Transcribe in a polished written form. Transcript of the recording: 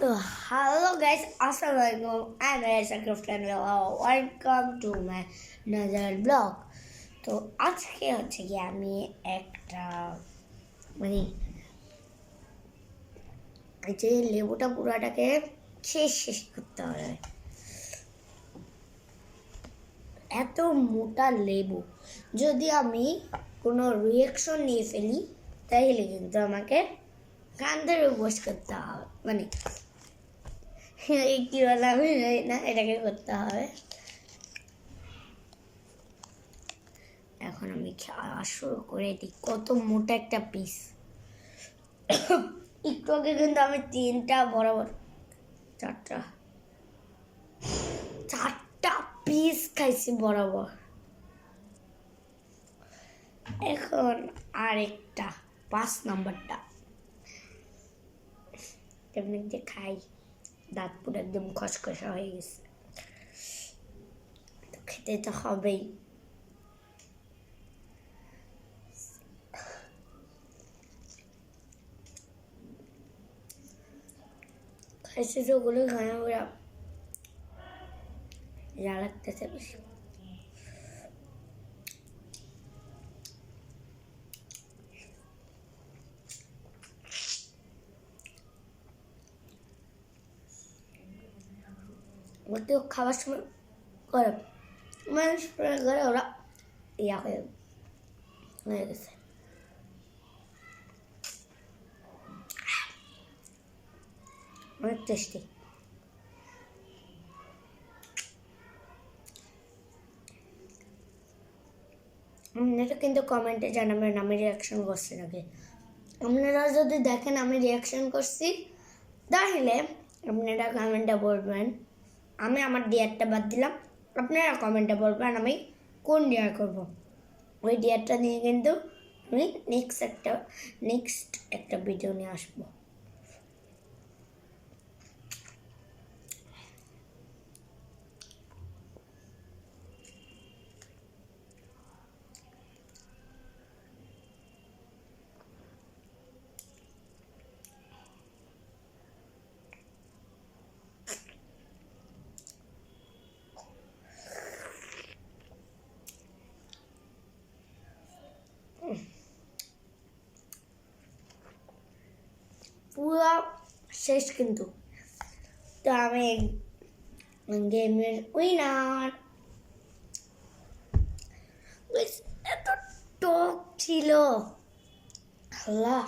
So, hello guys, assalamualaikum. I'm Sakifan. Welcome to my another vlog. তো আজকে হচ্ছে কি আমি একটা মানে এই যে লেবুটা পুরাটাকে শেষ করতে হবে। এত মোটা লেবু যদি আমি কোনো রিয়াকশন নিয়ে ফেলি তাহলে কিন্তু আমাকে কান্দের উপোস করতে হবে, মানে কি বলে আমি জানি না, এটাকে করতে হবে। এখন আমি খাওয়া শুরু করে দিই। কত মোটা একটা পিস! একটু আগে কিন্তু আমি তিনটা বরাবর চারটা পিস খাইছি বরাবর। এখন আরেকটা 5 নাম্বারটা এমনি যে খাই, দাঁত পুরো একদম খসখসা হয়ে গেছে, তো খেতে তো হবেই। খাইছি যেগুলো খায় ওরা যা লাগতেছে বেশি। ওদের খাবার সময় করে মানুষ করে ওরা ইয়া হয়ে গেছে। অনেক টেস্টি। আপনারা কিন্তু কমেন্টে জানাবেন আমি রিয়াকশন করছি নাকি। আপনারা যদি দেখেন আমি রিয়াকশন করছি তাহলে আপনারা কমেন্টে বলবেন। আমি আমার ডিয়ারটা বাদ দিলাম, আপনারা কমেন্টে বলবেন আমি কোন ডিয়ার করব। ওই ডিয়ারটা নিয়ে কিন্তু আমি নেক্সট একটা ভিডিও নিয়ে আসবো। পুরো শেষ কিন্তু। তো আমি গেমের উইনার। এত টক ছিল, আল্লাহ।